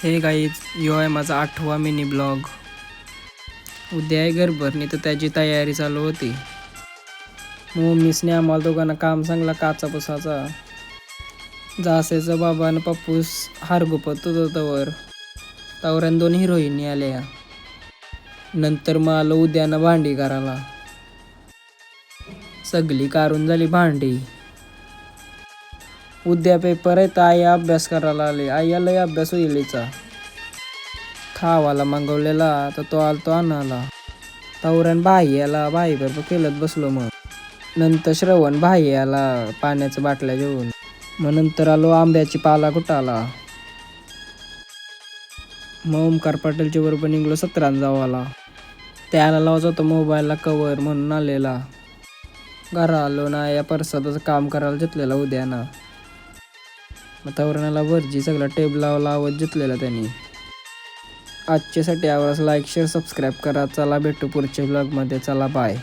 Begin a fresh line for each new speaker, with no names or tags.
हे गाईज, यो आहे माझा 8वा मिनी ब्लॉग. उद्या आहे घरभरणी तर त्याची तयारी चालू होती. मम्मीसने आम्हाला दोघांना काम सांगला काचा पुसाचा. जासेचा बाबा आणि पप्पूस हारगुपत होतं तवऱ्यान 2 हिरोईनी आल्या. नंतर मग आलो उद्यानं भांडी करायला. सगळी कारून झाली भांडी. उद्या पेपर आहे तर आई अभ्यास करायला आली. आई लय अभ्यास होईलीचा. खावाला मागवलेला तर तो आलतो आणायला. तवऱ्यान भाई आला, भाई बरोबर खेळत बसलो. मग नंतर श्रवण भाई आला पाण्याच्या बाटल्या घेऊन. मग नंतर आलो आंब्याची पाला कुटाला. मग ओमकार पाटीलच्या बरोबर निघलो 17 जावाला. त्याला लावायचा होता मोबाईलला कवर म्हणून आलेला. घरा आलो ना या परसाचं काम करायला घेतलेला उद्याना. मग तवरणाला भरजी सगळा टेबलावर लावत घेतलेला त्यांनी. आजच्यासाठी आवडल्यास लाईक शेअर सबस्क्राईब करा. चला भेटू पुढच्या ब्लॉगमध्ये. चला बाय.